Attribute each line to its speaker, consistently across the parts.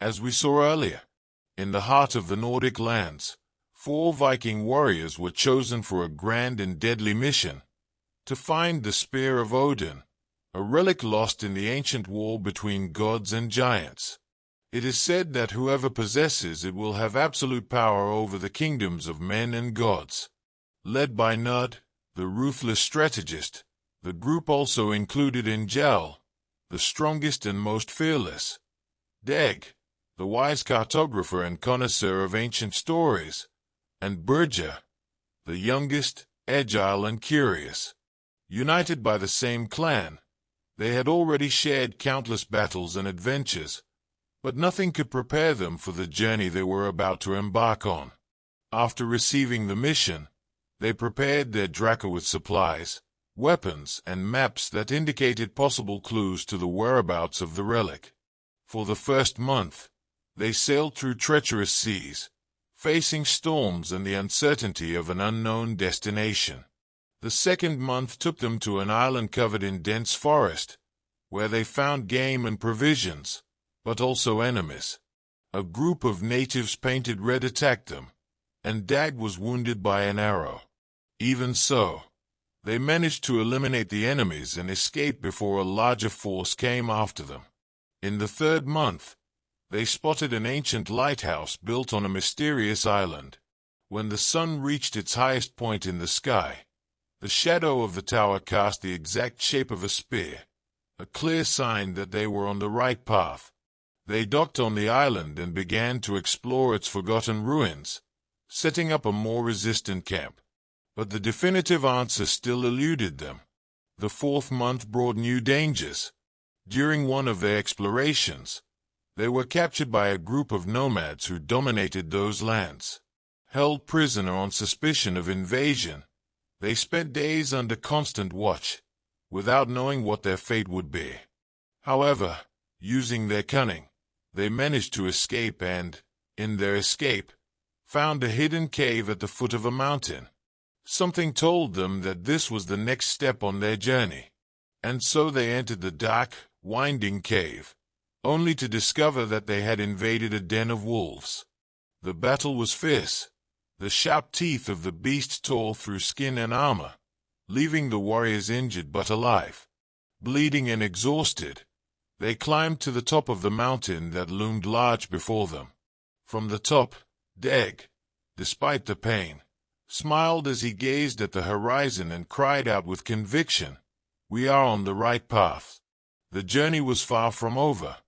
Speaker 1: As we saw earlier, in the heart of the Nordic lands, 4 Viking warriors were chosen for a grand and deadly mission: to find the Spear of Odin, a relic lost in the ancient war between gods and giants. It is said that whoever possesses it will have absolute power over the kingdoms of men and gods. Led by Nud, the ruthless strategist, the group also included Ingel, the strongest and most fearless; Deg, the wise cartographer and connoisseur of ancient stories; and Berja, the youngest, agile and curious. United by the same clan, they had already shared countless battles and adventures, but nothing could prepare them for the journey they were about to embark on. After receiving the mission, they prepared their Draco with supplies, weapons, and maps that indicated possible clues to the whereabouts of the relic. For the first month, they sailed through treacherous seas, facing storms and the uncertainty of an unknown destination. The second month took them to an island covered in dense forest, where they found game and provisions, but also enemies. A group of natives painted red attacked them, and Dag was wounded by an arrow. Even so, they managed to eliminate the enemies and escape before a larger force came after them. In the third month, they spotted an ancient lighthouse built on a mysterious island. When the sun reached its highest point in the sky, the shadow of the tower cast the exact shape of a spear, a clear sign that they were on the right path. They docked on the island and began to explore its forgotten ruins, setting up a more resistant camp. But the definitive answer still eluded them. The fourth month brought new dangers. During one of their explorations, they were captured by a group of nomads who dominated those lands. Held prisoner on suspicion of invasion, they spent days under constant watch, without knowing what their fate would be. However, using their cunning, they managed to escape and, in their escape, found a hidden cave at the foot of a mountain. Something told them that this was the next step on their journey, and so they entered the dark, winding cave, only to discover that they had invaded a den of wolves. The battle was fierce. The sharp teeth of the beast tore through skin and armor, leaving the warriors injured but alive. Bleeding and exhausted, they climbed to the top of the mountain that loomed large before them. From the top, Deg, despite the pain, smiled as he gazed at the horizon and cried out with conviction, "We are on the right path." The journey was far from over,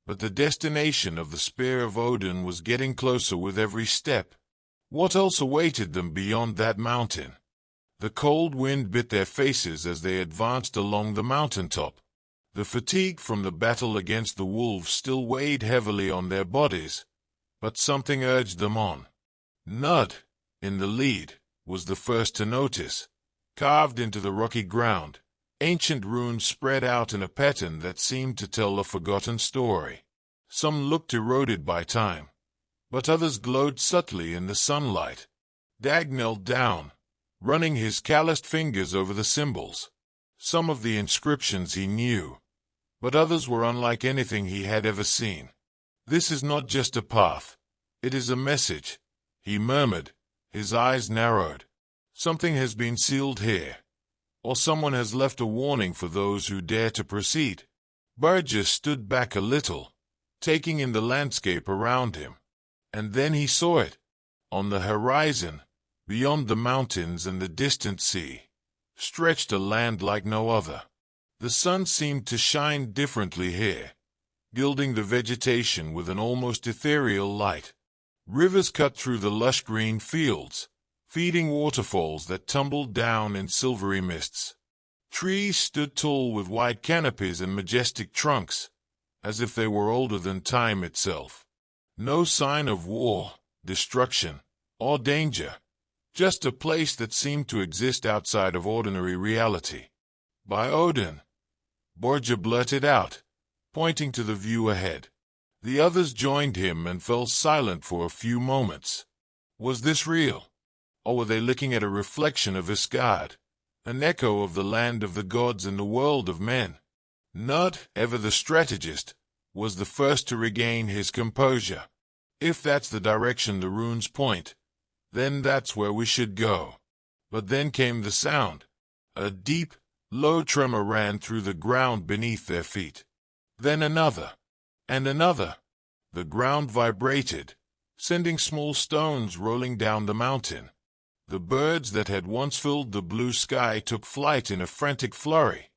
Speaker 1: but the destination of the Spear of Odin was getting closer with every step. What else awaited them beyond that mountain? The cold wind bit their faces as they advanced along the mountaintop. The fatigue from the battle against the wolves still weighed heavily on their bodies, but something urged them on. Nud, in the lead, was the first to notice. Carved into the rocky ground, ancient runes spread out in a pattern that seemed to tell a forgotten story. Some looked eroded by time, but others glowed subtly in the sunlight. Dag knelt down, running his calloused fingers over the symbols. Some of the inscriptions he knew, but others were unlike anything he had ever seen. "This is not just a path. It is a message," he murmured, his eyes narrowed. "Something has been sealed here, or someone has left a warning for those who dare to proceed." Burgess stood back a little, taking in the landscape around him. And then he saw it. On the horizon, beyond the mountains and the distant sea, stretched a land like no other. The sun seemed to shine differently here, gilding the vegetation with an almost ethereal light. Rivers cut through the lush green fields, feeding waterfalls that tumbled down in silvery mists. Trees stood tall with wide canopies and majestic trunks, as if they were older than time itself. No sign of war, destruction, or danger, just a place that seemed to exist outside of ordinary reality. "By Odin," Borja blurted out, pointing to the view ahead. The others joined him and fell silent for a few moments. Was this real? Or were they looking at a reflection of Isgard, an echo of the land of the gods and the world of men? Nud, ever the strategist, was the first to regain his composure. If that's the direction the runes point, then that's where we should go. But then came the sound. A deep, low tremor ran through the ground beneath their feet. Then another, and another. The ground vibrated, sending small stones rolling down the mountain. The birds that had once filled the blue sky took flight in a frantic flurry,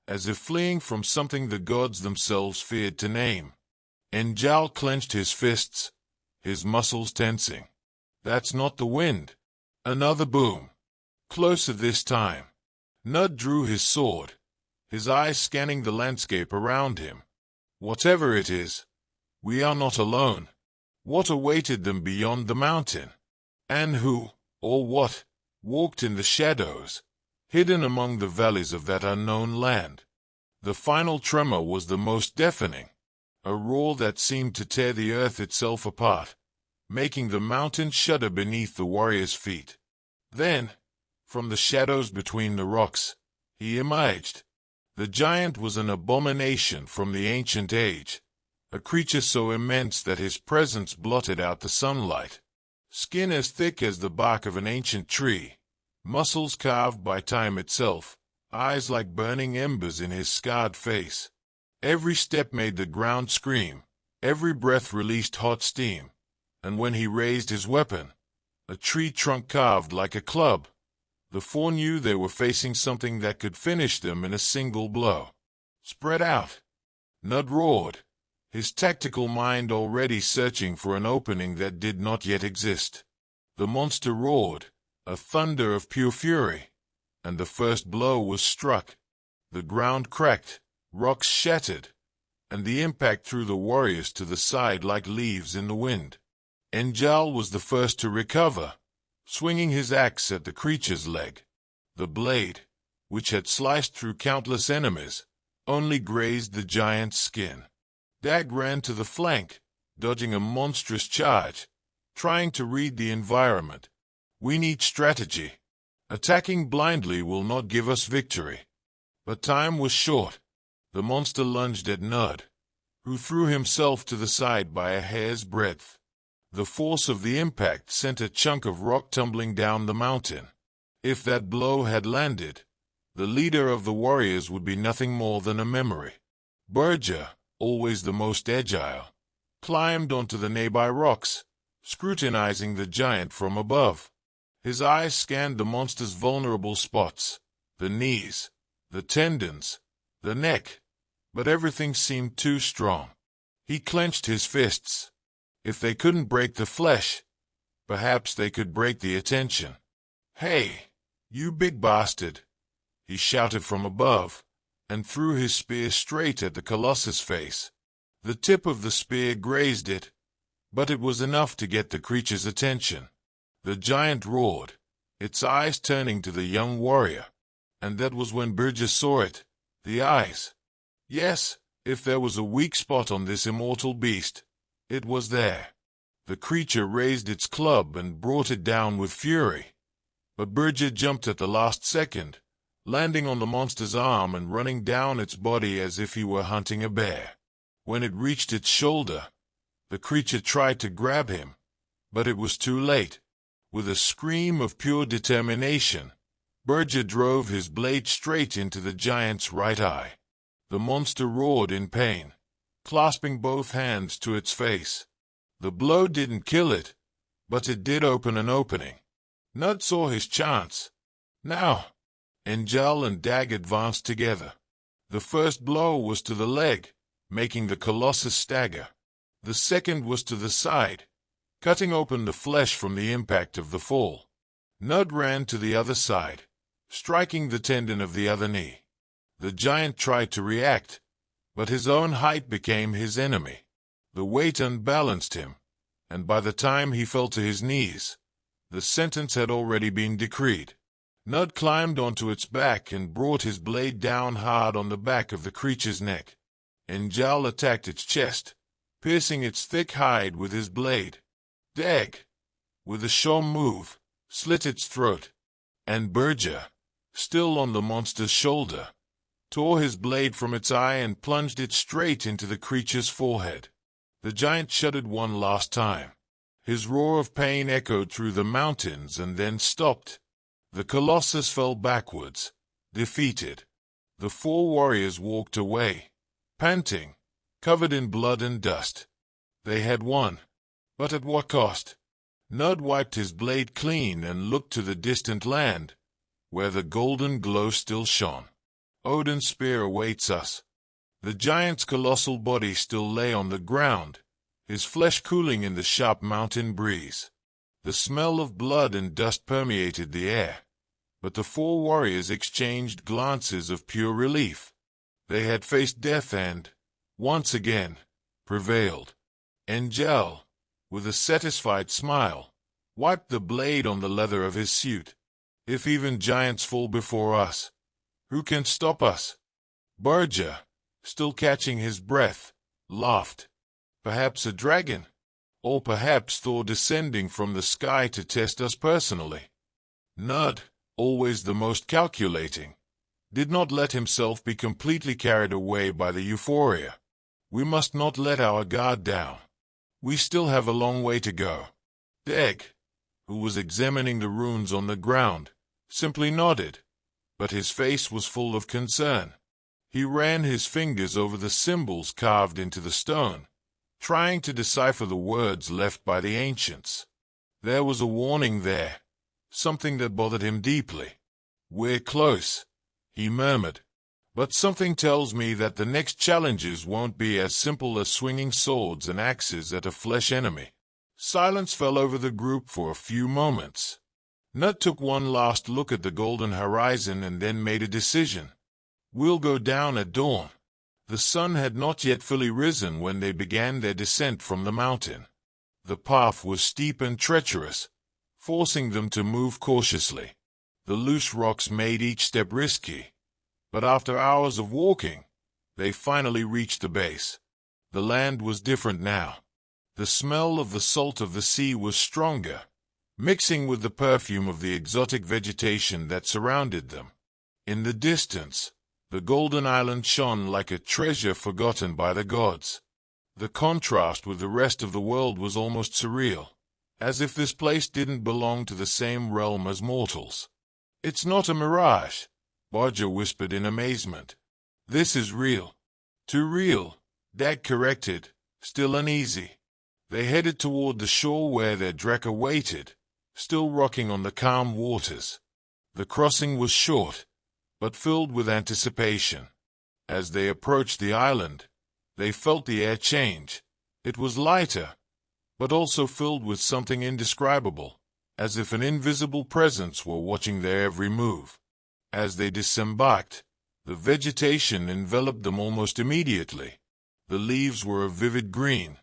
Speaker 1: as if fleeing from something the gods themselves feared to name. Njal clenched his fists, his muscles tensing. That's not the wind. Another boom. Closer this time. Nud drew his sword, his eyes scanning the landscape around him. Whatever it is, we are not alone. What awaited them beyond the mountain? And who, or what, walked in the shadows, hidden among the valleys of that unknown land? The final tremor was the most deafening, a roar that seemed to tear the earth itself apart, making the mountain shudder beneath the warrior's feet. Then, from the shadows between the rocks, he emerged. The giant was an abomination from the ancient age, a creature so immense that his presence blotted out the sunlight. Skin as thick as the bark of an ancient tree, muscles carved by time itself, eyes like burning embers in his scarred face. Every step made the ground scream, every breath released hot steam, and when he raised his weapon, a tree trunk carved like a club, the four knew they were facing something that could finish them in a single blow. Spread out! Nud roared, his tactical mind already searching for an opening that did not yet exist. The monster roared, a thunder of pure fury, and the first blow was struck. The ground cracked, rocks shattered, and the impact threw the warriors to the side like leaves in the wind. Njal was the first to recover, swinging his axe at the creature's leg. The blade, which had sliced through countless enemies, only grazed the giant's skin. Dag ran to the flank, dodging a monstrous charge, trying to read the environment. We need strategy. Attacking blindly will not give us victory. But time was short. The monster lunged at Nud, who threw himself to the side by a hair's breadth. The force of the impact sent a chunk of rock tumbling down the mountain. If that blow had landed, the leader of the warriors would be nothing more than a memory. Berger, always the most agile, climbed onto the nearby rocks, scrutinizing the giant from above. His eyes scanned the monster's vulnerable spots, the knees, the tendons, the neck, but everything seemed too strong. He clenched his fists. If they couldn't break the flesh, perhaps they could break the attention. "Hey, you big bastard!" he shouted from above, and threw his spear straight at the colossus' face. The tip of the spear grazed it, but it was enough to get the creature's attention. The giant roared, its eyes turning to the young warrior, and that was when Burgess saw it, the eyes. Yes, if there was a weak spot on this immortal beast, it was there. The creature raised its club and brought it down with fury, but Burgess jumped at the last second, landing on the monster's arm and running down its body as if he were hunting a bear. When it reached its shoulder, the creature tried to grab him, but it was too late. With a scream of pure determination, Burgess drove his blade straight into the giant's right eye. The monster roared in pain, clasping both hands to its face. The blow didn't kill it, but it did open an opening. Nud saw his chance. Now, Njal and Dag advanced together. The first blow was to the leg, making the colossus stagger. The second was to the side, cutting open the flesh from the impact of the fall. Nud ran to the other side, striking the tendon of the other knee. The giant tried to react, but his own height became his enemy. The weight unbalanced him, and by the time he fell to his knees, the sentence had already been decreed. Nud climbed onto its back and brought his blade down hard on the back of the creature's neck. Njal attacked its chest, piercing its thick hide with his blade. Dag, with a sure move, slit its throat, and Burgess, still on the monster's shoulder, tore his blade from its eye and plunged it straight into the creature's forehead. The giant shuddered one last time. His roar of pain echoed through the mountains and then stopped. The colossus fell backwards, defeated. The four warriors walked away, panting, covered in blood and dust. They had won, but at what cost? Nud wiped his blade clean and looked to the distant land, where the golden glow still shone. Odin's spear awaits us. The giant's colossal body still lay on the ground, his flesh cooling in the sharp mountain breeze. The smell of blood and dust permeated the air, but the four warriors exchanged glances of pure relief. They had faced death and, once again, prevailed. Angel, with a satisfied smile, wiped the blade on the leather of his suit. If even giants fall before us, who can stop us? Burja, still catching his breath, laughed. Perhaps a dragon, or perhaps Thor descending from the sky to test us personally. Nud, always the most calculating, did not let himself be completely carried away by the euphoria. We must not let our guard down. We still have a long way to go. Dag, who was examining the runes on the ground, simply nodded, but his face was full of concern. He ran his fingers over the symbols carved into the stone, trying to decipher the words left by the ancients. There was a warning there, something that bothered him deeply. "We're close," he murmured, "but something tells me that the next challenges won't be as simple as swinging swords and axes at a flesh enemy." Silence fell over the group for a few moments. Nut took one last look at the golden horizon and then made a decision. "We'll go down at dawn." The sun had not yet fully risen when they began their descent from the mountain. The path was steep and treacherous, forcing them to move cautiously. The loose rocks made each step risky, but after hours of walking, they finally reached the base. The land was different now. The smell of the salt of the sea was stronger, mixing with the perfume of the exotic vegetation that surrounded them. In the distance, the golden island shone like a treasure forgotten by the gods. The contrast with the rest of the world was almost surreal, as if this place didn't belong to the same realm as mortals. "It's not a mirage," Bodger whispered in amazement. "This is real." "Too real," Dag corrected, still uneasy. They headed toward the shore where their Drekka waited, still rocking on the calm waters. The crossing was short, but filled with anticipation. As they approached the island, they felt the air change. It was lighter, but also filled with something indescribable, as if an invisible presence were watching their every move. As they disembarked, the vegetation enveloped them almost immediately. The leaves were a vivid green,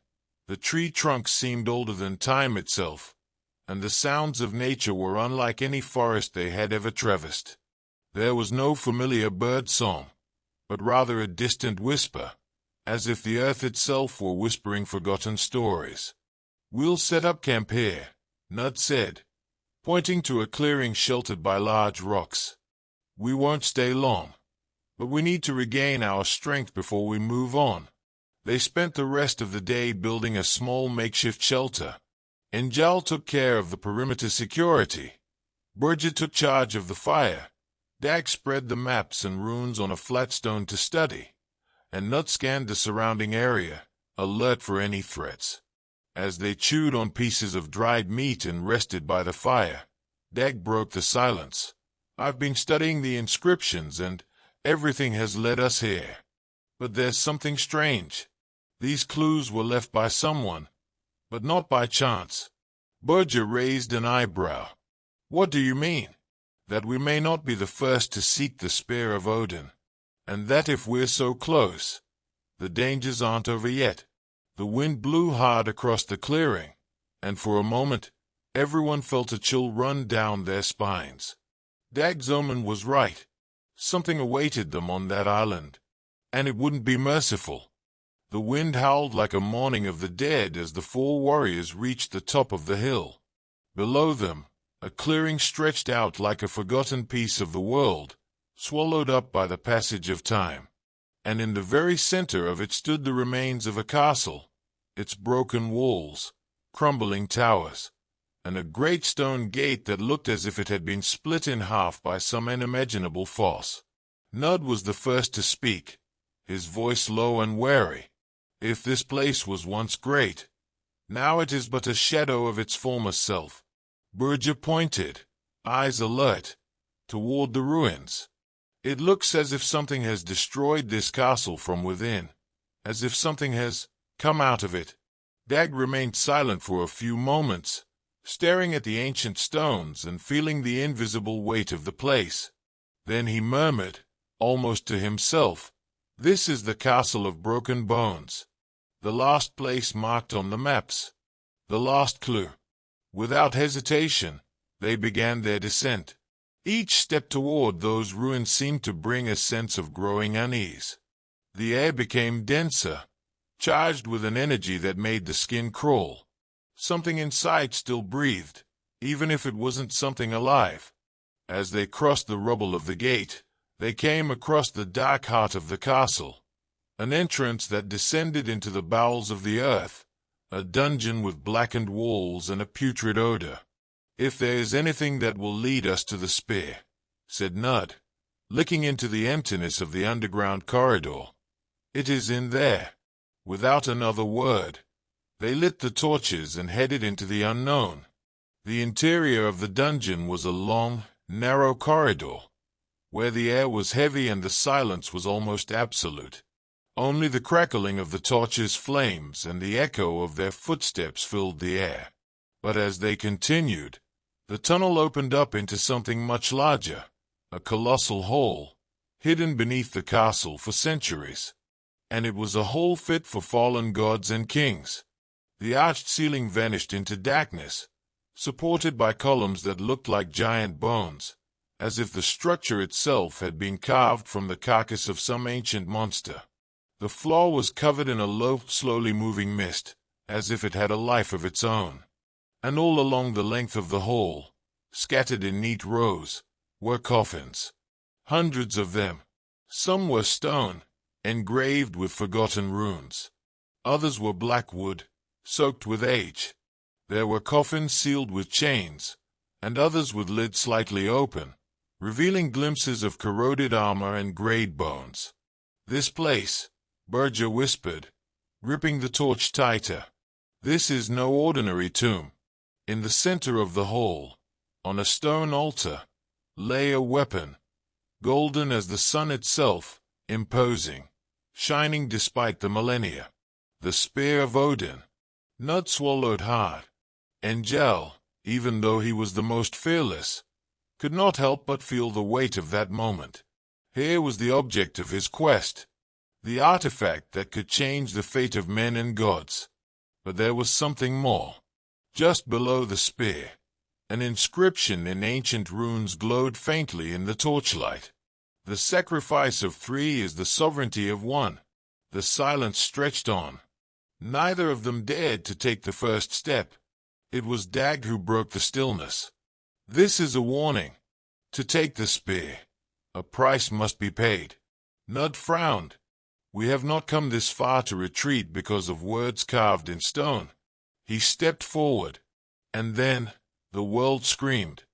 Speaker 1: the tree trunks seemed older than time itself, and the sounds of nature were unlike any forest they had ever traversed. There was no familiar bird song, but rather a distant whisper, as if the earth itself were whispering forgotten stories. "We'll set up camp here," Nud said, pointing to a clearing sheltered by large rocks. "We won't stay long, but we need to regain our strength before we move on." They spent the rest of the day building a small makeshift shelter. Njal took care of the perimeter security. Burja took charge of the fire. Dag spread the maps and runes on a flat stone to study, and Nut scanned the surrounding area, alert for any threats. As they chewed on pieces of dried meat and rested by the fire, Dag broke the silence. "I've been studying the inscriptions, and everything has led us here. But there's something strange. These clues were left by someone, but not by chance." Burja raised an eyebrow. "What do you mean?" "That we may not be the first to seek the spear of Odin, and that if we're so close, the dangers aren't over yet." The wind blew hard across the clearing, and for a moment, everyone felt a chill run down their spines. Dag's omen was right. Something awaited them on that island, and it wouldn't be merciful. The wind howled like a mourning of the dead as the four warriors reached the top of the hill. Below them, a clearing stretched out like a forgotten piece of the world, swallowed up by the passage of time. And in the very center of it stood the remains of a castle, its broken walls, crumbling towers, and a great stone gate that looked as if it had been split in half by some unimaginable force. Nud was the first to speak, his voice low and wary. If this place was once great, now it is but a shadow of its former self. Berger pointed, eyes alert, toward the ruins. It looks as if something has destroyed this castle from within, as if something has come out of it. Dag remained silent for a few moments, staring at the ancient stones and feeling the invisible weight of the place. Then he murmured, almost to himself, "This is the Castle of Broken Bones. The last place marked on the maps. The last clue." Without hesitation, they began their descent. Each step toward those ruins seemed to bring a sense of growing unease. The air became denser, charged with an energy that made the skin crawl. Something inside still breathed, even if it wasn't something alive. As they crossed the rubble of the gate, they came across the dark heart of the castle, an entrance that descended into the bowels of the earth, a dungeon with blackened walls and a putrid odor. "If there is anything that will lead us to the spear," said Nud, looking into the emptiness of the underground corridor, "it is in there." Without another word, they lit the torches and headed into the unknown. The interior of the dungeon was a long, narrow corridor, where the air was heavy and the silence was almost absolute. Only the crackling of the torches' flames and the echo of their footsteps filled the air. But as they continued, the tunnel opened up into something much larger, a colossal hole, hidden beneath the castle for centuries. And it was a hole fit for fallen gods and kings. The arched ceiling vanished into darkness, supported by columns that looked like giant bones, as if the structure itself had been carved from the carcass of some ancient monster. The floor was covered in a low, slowly moving mist, as if it had a life of its own. And all along the length of the hall, scattered in neat rows, were coffins. Hundreds of them. Some were stone, engraved with forgotten runes. Others were black wood, soaked with age. There were coffins sealed with chains, and others with lids slightly open, revealing glimpses of corroded armor and grayed bones. "This place," Berger whispered, gripping the torch tighter. "This is no ordinary tomb." In the center of the hall, on a stone altar, lay a weapon, golden as the sun itself, imposing, shining despite the millennia. The spear of Odin. Nud swallowed hard. Angel, even though he was the most fearless, could not help but feel the weight of that moment. Here was the object of his quest, the artifact that could change the fate of men and gods. But there was something more. Just below the spear, an inscription in ancient runes glowed faintly in the torchlight. "The sacrifice of three is the sovereignty of one." The silence stretched on. Neither of them dared to take the first step. It was Dag who broke the stillness. "This is a warning. To take the spear, a price must be paid." Nud frowned. "We have not come this far to retreat because of words carved in stone." He stepped forward, and then the world screamed.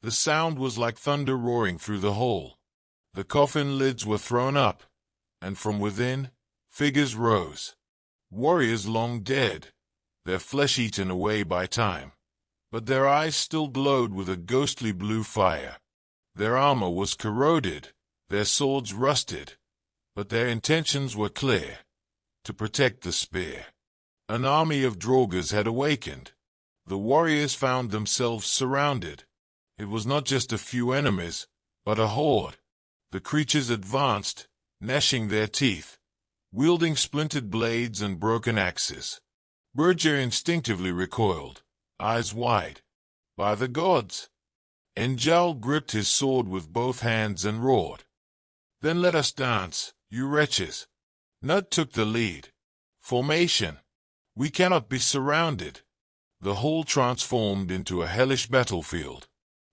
Speaker 1: The sound was like thunder roaring through the hole. The coffin lids were thrown up, and from within, figures rose. Warriors long dead, their flesh eaten away by time. But their eyes still glowed with a ghostly blue fire. Their armor was corroded, their swords rusted, but their intentions were clear: to protect the spear. An army of Draugrs had awakened. The warriors found themselves surrounded. It was not just a few enemies, but a horde. The creatures advanced, gnashing their teeth, wielding splintered blades and broken axes. Berger instinctively recoiled, eyes wide. "By the gods!" Njal gripped his sword with both hands and roared. "Then let us dance, you wretches." Nud took the lead. "Formation. We cannot be surrounded." The hall transformed into a hellish battlefield.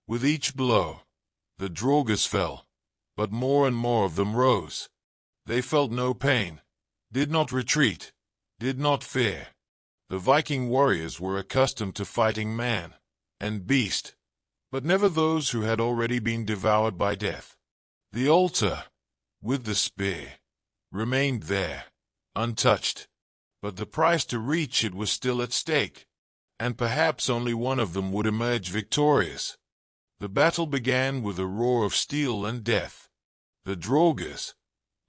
Speaker 1: With each blow, the Draugrs fell, but more and more of them rose. They felt no pain, did not retreat, did not fear. The Viking warriors were accustomed to fighting man and beast, but never those who had already been devoured by death. The altar, with the spear, remained there, untouched, but the price to reach it was still at stake, and perhaps only one of them would emerge victorious. The battle began with a roar of steel and death. The Draugrs,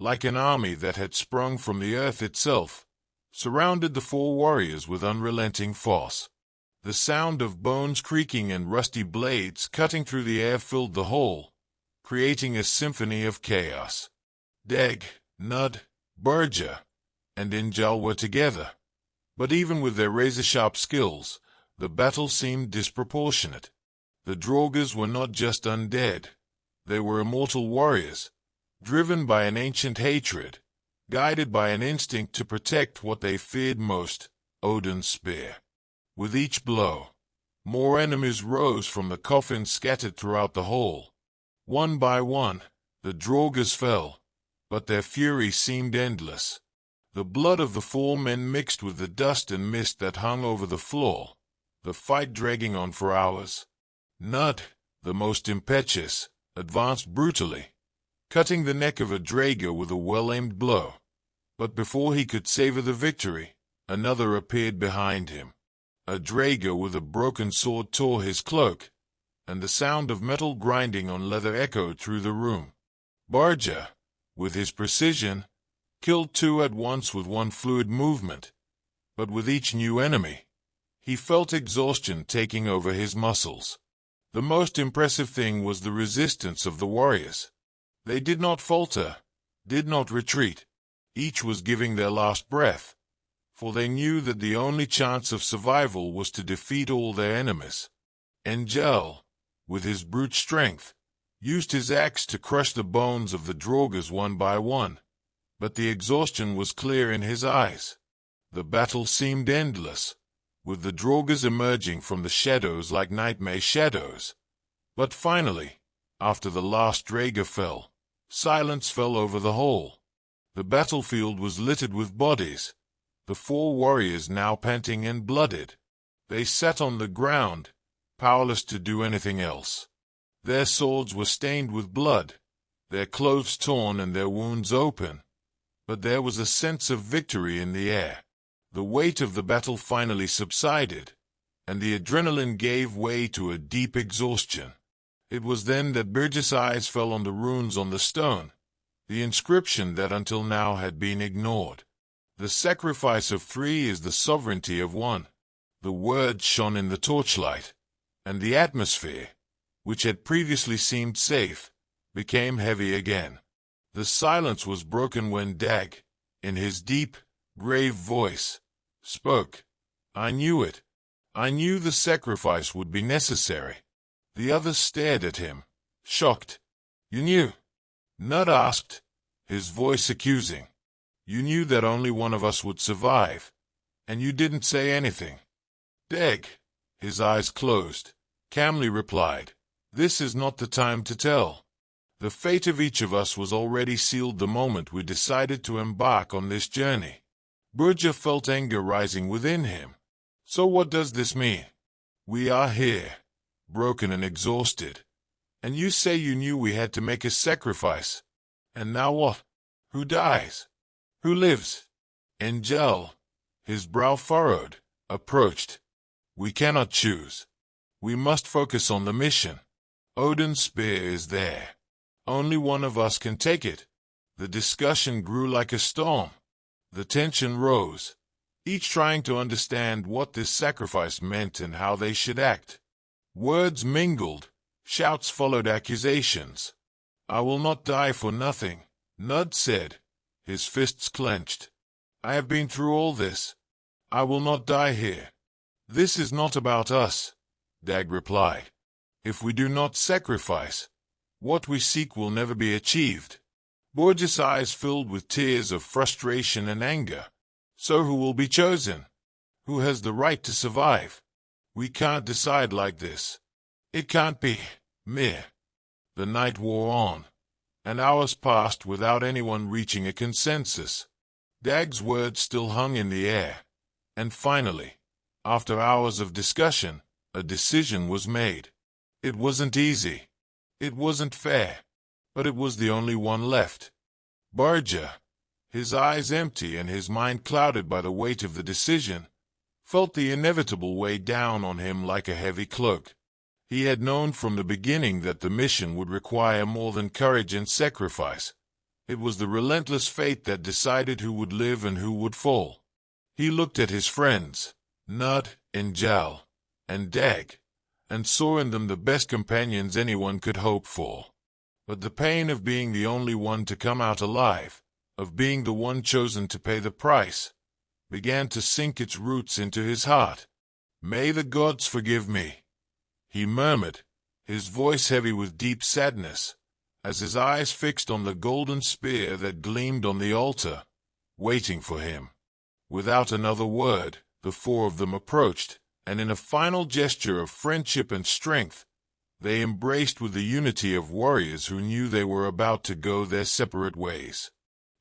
Speaker 1: like an army that had sprung from the earth itself, surrounded the four warriors with unrelenting force. The sound of bones creaking and rusty blades cutting through the air filled the hall, creating a symphony of chaos. Dag, Nud, Burja, and Ingjal were together, but even with their razor-sharp skills, the battle seemed disproportionate. The Draugrs were not just undead, they were immortal warriors, driven by an ancient hatred, guided by an instinct to protect what they feared most, Odin's spear. With each blow, more enemies rose from the coffins scattered throughout the hall. One by one, the Draugrs fell, but their fury seemed endless. The blood of the four men mixed with the dust and mist that hung over the floor, the fight dragging on for hours. Nud, the most impetuous, advanced brutally, cutting the neck of a Draugr with a well-aimed blow. But before he could savor the victory, another appeared behind him. A Draugr with a broken sword tore his cloak, and the sound of metal grinding on leather echoed through the room. Burja, with his precision, killed two at once with one fluid movement, but with each new enemy, he felt exhaustion taking over his muscles. The most impressive thing was the resistance of the warriors. They did not falter, did not retreat. Each was giving their last breath, for they knew that the only chance of survival was to defeat all their enemies. Ingjal, with his brute strength, used his axe to crush the bones of the Draugrs one by one, but the exhaustion was clear in his eyes. The battle seemed endless, with the Draugrs emerging from the shadows like nightmare shadows. But finally, after the last Draugr fell, silence fell over the hall. The battlefield was littered with bodies, the four warriors now panting and blooded. They sat on the ground, powerless to do anything else. Their swords were stained with blood, their clothes torn and their wounds open. But there was a sense of victory in the air. The weight of the battle finally subsided, and the adrenaline gave way to a deep exhaustion. It was then that Burja's eyes fell on the runes on the stone, the inscription that until now had been ignored. The sacrifice of three is the sovereignty of one. The words shone in the torchlight, and the atmosphere, which had previously seemed safe, became heavy again. The silence was broken when Dag, in his deep, grave voice, spoke. I knew it. I knew the sacrifice would be necessary. The others stared at him, shocked. You knew? Nud asked, his voice accusing. You knew that only one of us would survive, and you didn't say anything. Dag, his eyes closed, calmly replied, This is not the time to tell. The fate of each of us was already sealed the moment we decided to embark on this journey. Burja felt anger rising within him. So what does this mean? We are here, broken and exhausted. And you say you knew we had to make a sacrifice. And now what? Who dies? Who lives? Ingjal, his brow furrowed, approached. We cannot choose. We must focus on the mission. Odin's spear is there. Only one of us can take it. The discussion grew like a storm. The tension rose, each trying to understand what this sacrifice meant and how they should act. Words mingled, shouts followed accusations. I will not die for nothing, Nud said, his fists clenched. I have been through all this. I will not die here. This is not about us, Dag replied. If we do not sacrifice, what we seek will never be achieved. Burja's eyes filled with tears of frustration and anger. So who will be chosen? Who has the right to survive? We can't decide like this. It can't be. Mere. The night wore on, and hours passed without anyone reaching a consensus. Dag's words still hung in the air, and finally, after hours of discussion, a decision was made. It wasn't easy. It wasn't fair, but it was the only one left. Berger, his eyes empty and his mind clouded by the weight of the decision, felt the inevitable weigh down on him like a heavy cloak. He had known from the beginning that the mission would require more than courage and sacrifice. It was the relentless fate that decided who would live and who would fall. He looked at his friends, Nud, Njal, and Dag, and saw in them the best companions anyone could hope for. But the pain of being the only one to come out alive, of being the one chosen to pay the price, began to sink its roots into his heart. "May the gods forgive me," he murmured, his voice heavy with deep sadness, as his eyes fixed on the golden spear that gleamed on the altar, waiting for him. Without another word, the four of them approached, and in a final gesture of friendship and strength, they embraced with the unity of warriors who knew they were about to go their separate ways.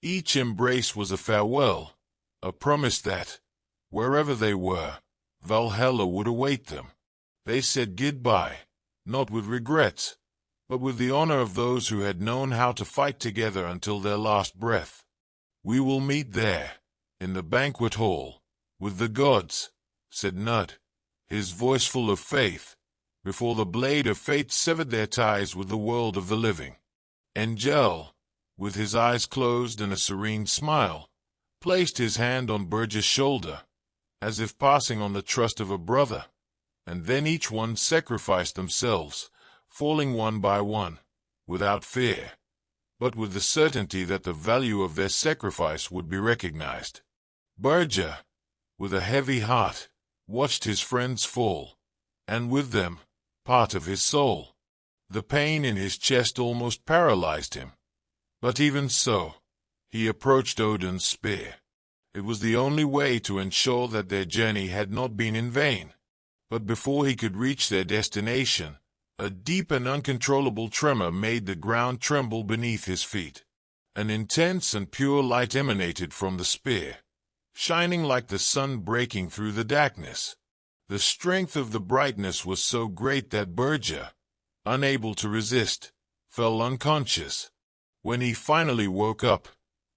Speaker 1: Each embrace was a farewell, a promise that, wherever they were, Valhalla would await them. They said goodbye, not with regrets, but with the honor of those who had known how to fight together until their last breath. "We will meet there, in the banquet hall, with the gods," said Nud, his voice full of faith, before the blade of fate severed their ties with the world of the living. Njal, with his eyes closed and a serene smile, placed his hand on Berger's shoulder, as if passing on the trust of a brother, and then each one sacrificed themselves, falling one by one, without fear, but with the certainty that the value of their sacrifice would be recognized. Berger, with a heavy heart, watched his friends fall, and with them, part of his soul. The pain in his chest almost paralyzed him. But even so, he approached Odin's spear. It was the only way to ensure that their journey had not been in vain. But before he could reach their destination, a deep and uncontrollable tremor made the ground tremble beneath his feet. An intense and pure light emanated from the spear, shining like the sun breaking through the darkness. The strength of the brightness was so great that Berger, unable to resist, fell unconscious. When he finally woke up,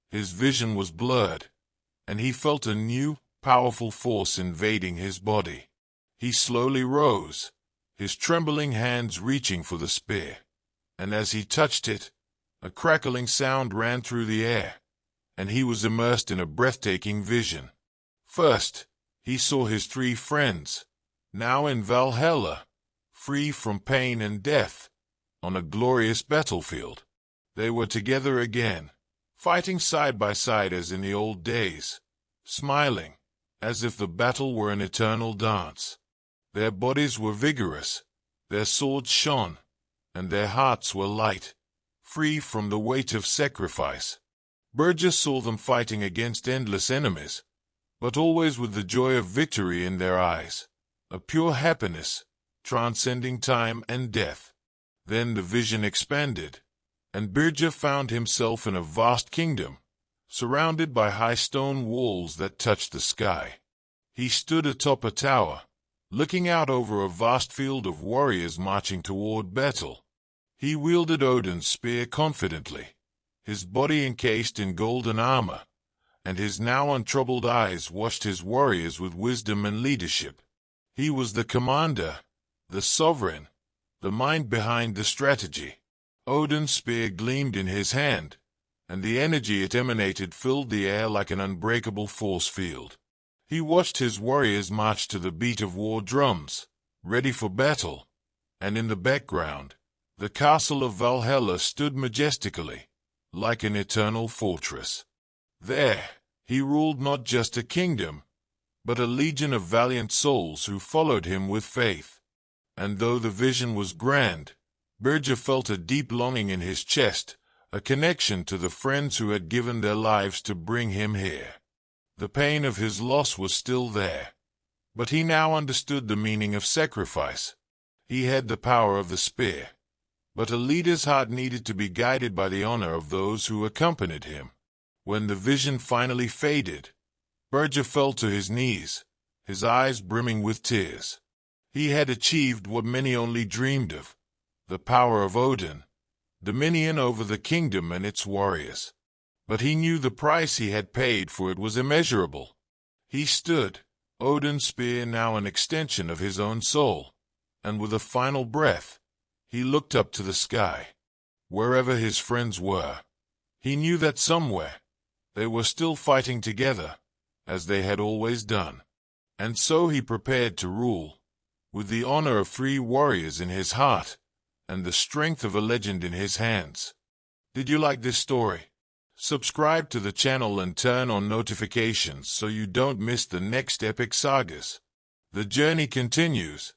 Speaker 1: his vision was blurred, and he felt a new, powerful force invading his body. He slowly rose, his trembling hands reaching for the spear, and as he touched it, a crackling sound ran through the air, and he was immersed in a breathtaking vision. First, he saw his three friends, now in Valhalla, free from pain and death, on a glorious battlefield. They were together again, fighting side by side as in the old days, smiling, as if the battle were an eternal dance. Their bodies were vigorous, their swords shone, and their hearts were light, free from the weight of sacrifice. Berger saw them fighting against endless enemies, but always with the joy of victory in their eyes, a pure happiness, transcending time and death. Then the vision expanded, and Berger found himself in a vast kingdom, surrounded by high stone walls that touched the sky. He stood atop a tower, looking out over a vast field of warriors marching toward battle. He wielded Odin's spear confidently, his body encased in golden armor, and his now untroubled eyes watched his warriors with wisdom and leadership. He was the commander, the sovereign, the mind behind the strategy. Odin's spear gleamed in his hand, and the energy it emanated filled the air like an unbreakable force field. He watched his warriors march to the beat of war drums, ready for battle, and in the background, the castle of Valhalla stood majestically, like an eternal fortress. There, he ruled not just a kingdom, but a legion of valiant souls who followed him with faith. And though the vision was grand, Berger felt a deep longing in his chest, a connection to the friends who had given their lives to bring him here. The pain of his loss was still there, but he now understood the meaning of sacrifice. He had the power of the spear, But a leader's heart needed to be guided by the honor of those who accompanied him. When the vision finally faded, Birger fell to his knees, his eyes brimming with tears. He had achieved what many only dreamed of, the power of Odin, dominion over the kingdom and its warriors. But he knew the price he had paid, for it was immeasurable. He stood, Odin's spear now an extension of his own soul, and with a final breath, he looked up to the sky. Wherever his friends were, he knew that somewhere they were still fighting together, as they had always done. And so he prepared to rule, with the honor of 3 warriors in his heart, and the strength of a legend in his hands. Did you like this story? Subscribe to the channel and turn on notifications so you don't miss the next epic sagas. The journey continues.